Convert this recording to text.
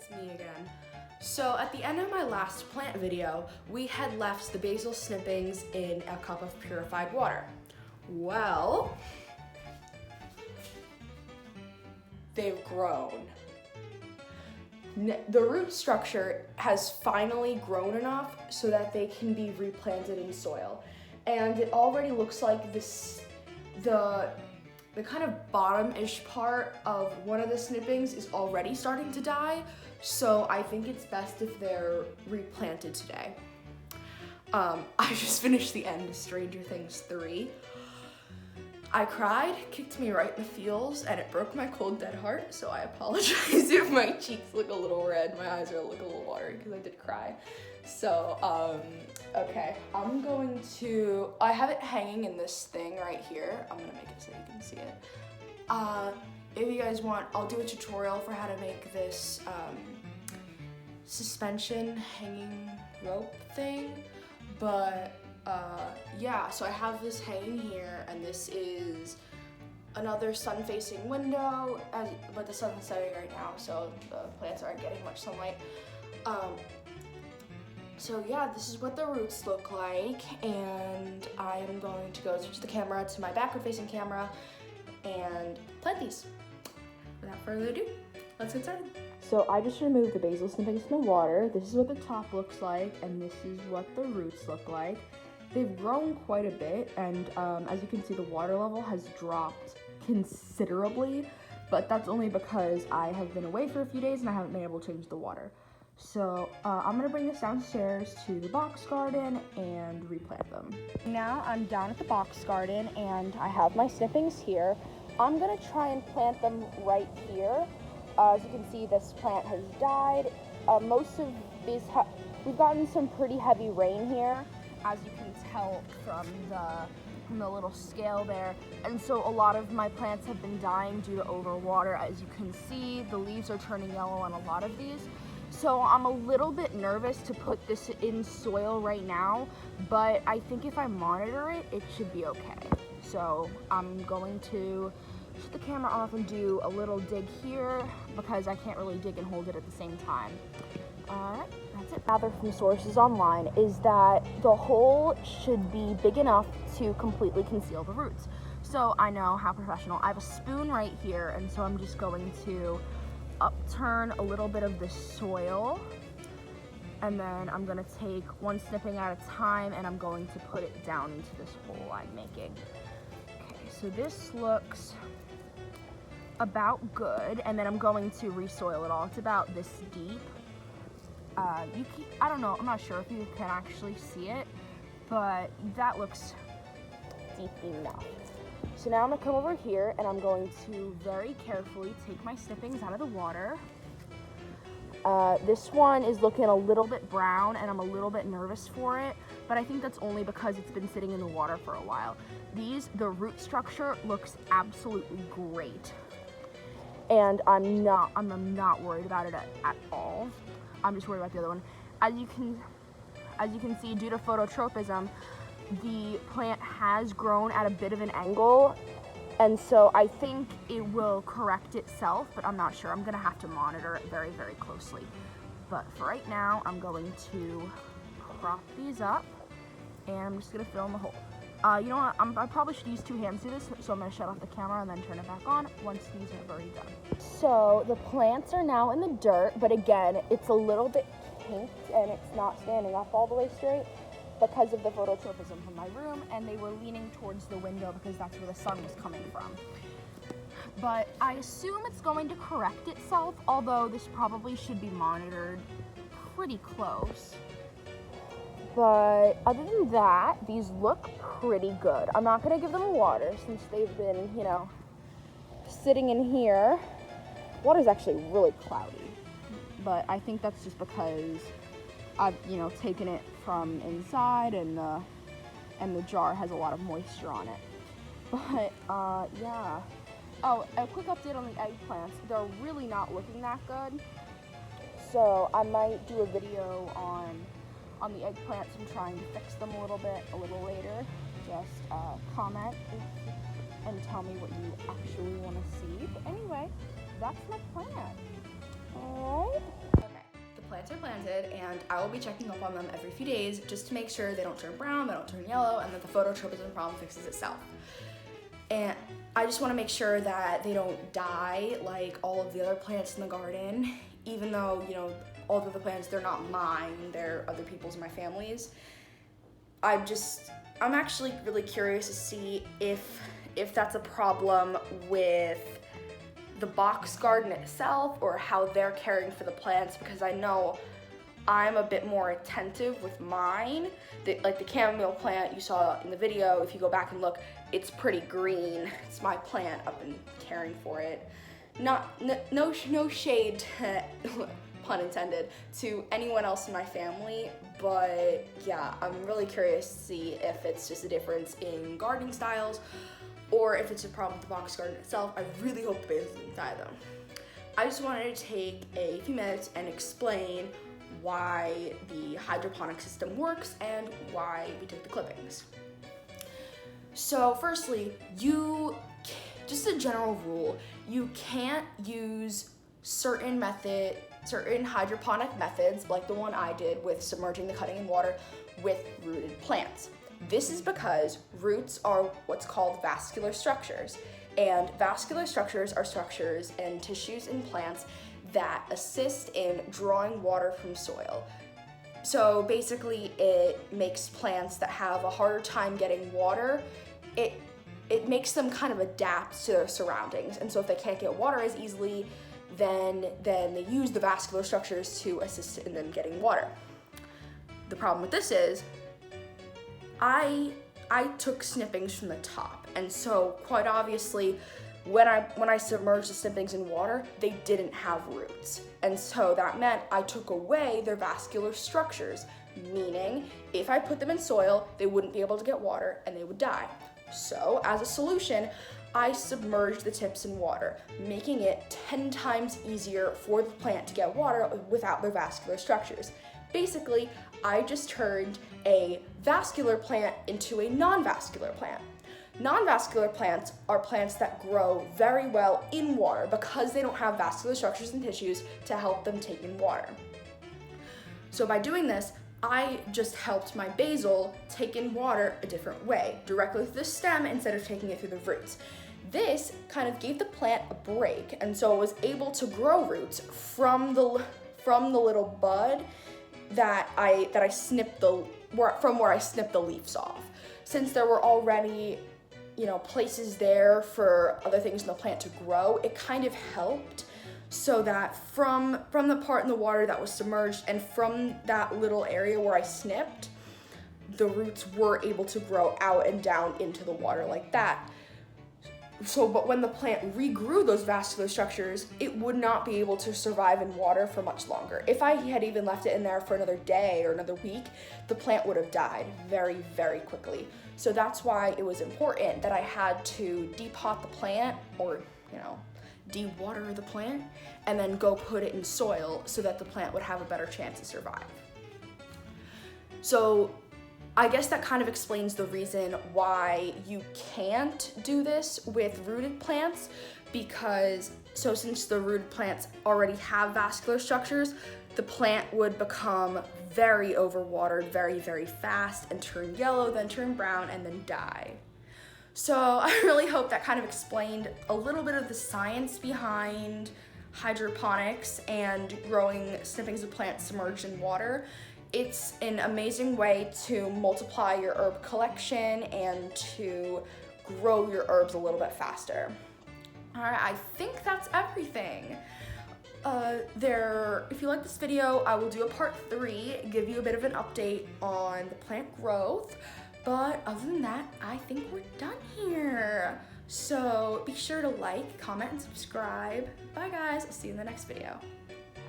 it's me again. So at the end of my last plant video, we had left the basil snippings in a cup of purified water. Well, they've grown. The root structure has finally grown enough so that they can be replanted in soil. And it already looks like the kind of bottom-ish part of one of the snippings is already starting to die, so I think it's best if they're replanted today. I just finished the end of Stranger Things 3. I cried, kicked me right in the feels, and it broke my cold dead heart, so I apologize if my cheeks look a little red, my eyes are look a little watery because I did cry. So, okay, I have it hanging in this thing right here. I'm gonna make it so you can see it. If you guys want, I'll do a tutorial for how to make this suspension hanging rope thing, but yeah, so I have this hanging here, and this is another sun-facing window, but the sun's setting right now, so the plants aren't getting much sunlight. So yeah, this is what the roots look like, and I'm going to go switch the camera to my backward-facing camera and plant these. Without further ado, let's get started. So I just removed the basil snippings from the water. This is what the top looks like, and this is what the roots look like. They've grown quite a bit, and as you can see, the water level has dropped considerably, but that's only because I have been away for a few days and I haven't been able to change the water. So I'm gonna bring this downstairs to the box garden and replant them. Now I'm down at the box garden and I have my snippings here. I'm gonna try and plant them right here. As you can see, this plant has died. Most of these, we've gotten some pretty heavy rain here, as you can tell from the little scale there. And so a lot of my plants have been dying due to overwater. As you can see, the leaves are turning yellow on a lot of these. So I'm a little bit nervous to put this in soil right now, but I think if I monitor it, it should be okay. So I'm going to shut the camera off and do a little dig here because I can't really dig and hold it at the same time. Alright, that's it. Gather from sources online is that the hole should be big enough to completely conceal the roots. So I know how professional. I have a spoon right here, and so I'm just going to upturn a little bit of the soil, and then I'm gonna take one snipping at a time and I'm going to put it down into this hole I'm making. Okay, so this looks about good, and then I'm going to resoil it all. It's about this deep. I don't know, I'm not sure if you can actually see it, but that looks deep enough. So now I'm gonna come over here and I'm going to very carefully take my snippings out of the water. This one is looking a little bit brown and I'm a little bit nervous for it, but I think that's only because it's been sitting in the water for a while. The root structure looks absolutely great. And I'm not worried about it at all. I'm just worried about the other one. As you can see, due to phototropism, the plant has grown at a bit of an angle, and so I think it will correct itself, but I'm not sure. I'm gonna have to monitor it very, very closely. But for right now, I'm going to prop these up, and I'm just gonna fill in the hole. You know what, I probably should use two hands to do this, so I'm gonna shut off the camera and then turn it back on once these are already done. So the plants are now in the dirt, but again, it's a little bit kinked and it's not standing up all the way straight because of the phototropism from my room, and they were leaning towards the window because that's where the sun was coming from. But I assume it's going to correct itself, although this probably should be monitored pretty close. But other than that, these look pretty good. I'm not gonna give them water since they've been, sitting in here. Water's actually really cloudy, but I think that's just because I've, taken it from inside, and the jar has a lot of moisture on it. But yeah. Oh, a quick update on the eggplants. They're really not looking that good. So I might do a video on the eggplants and trying to fix them a little later. Just comment and tell me what you actually want to see. But anyway, that's my plan. Alright. planted, and I will be checking up on them every few days just to make sure they don't turn brown, they don't turn yellow, and that the phototropism problem fixes itself. And I just want to make sure that they don't die like all of the other plants in the garden, even though, you know, all of the plants, they're not mine, they're other people's, my family's. I'm actually really curious to see if that's a problem with the box garden itself or how they're caring for the plants, because I know I'm a bit more attentive with mine. Like the chamomile plant you saw in the video, if you go back and look, it's pretty green. It's my plant. I've been caring for it. No shade, pun intended, to anyone else in my family, but yeah, I'm really curious to see if it's just a difference in gardening styles or if it's a problem with the box garden itself. I really hope the basil didn't die though. I just wanted to take a few minutes and explain why the hydroponic system works and why we took the clippings. So firstly, just a general rule, you can't use certain hydroponic methods, like the one I did with submerging the cutting in water, with rooted plants. This is because roots are what's called vascular structures, and vascular structures are structures and tissues in plants that assist in drawing water from soil. So basically it makes plants that have a harder time getting water, it makes them kind of adapt to their surroundings. And so if they can't get water as easily, then they use the vascular structures to assist in them getting water. The problem with this is, I took snippings from the top, and so quite obviously, when I submerged the snippings in water, they didn't have roots. And so that meant I took away their vascular structures, meaning if I put them in soil, they wouldn't be able to get water and they would die. So as a solution, I submerged the tips in water, making it 10 times easier for the plant to get water without their vascular structures. Basically, I just turned a vascular plant into a non-vascular plant. Non-vascular plants are plants that grow very well in water because they don't have vascular structures and tissues to help them take in water. So by doing this, I just helped my basil take in water a different way, directly through the stem instead of taking it through the roots. This kind of gave the plant a break, and so it was able to grow roots from the little bud that I snipped where I snipped the leaves off. Since there were already, you know, places there for other things in the plant to grow, it kind of helped so that from the part in the water that was submerged and from that little area where I snipped, the roots were able to grow out and down into the water like that. So, but when the plant regrew those vascular structures, it would not be able to survive in water for much longer. If I had even left it in there for another day or another week, the plant would have died very, very quickly. So that's why it was important that I had to depot the plant, or, you know, de-water the plant, and then go put it in soil so that the plant would have a better chance to survive. So I guess that kind of explains the reason why you can't do this with rooted plants, because since the rooted plants already have vascular structures, the plant would become very overwatered very, very fast and turn yellow, then turn brown, and then die. So I really hope that kind of explained a little bit of the science behind hydroponics and growing snippings of plants submerged in water. It's an amazing way to multiply your herb collection and to grow your herbs a little bit faster. All right, I think that's everything. If you like this video, I will do a part 3, give you a bit of an update on the plant growth. But other than that, I think we're done here. So be sure to like, comment, and subscribe. Bye guys, I'll see you in the next video.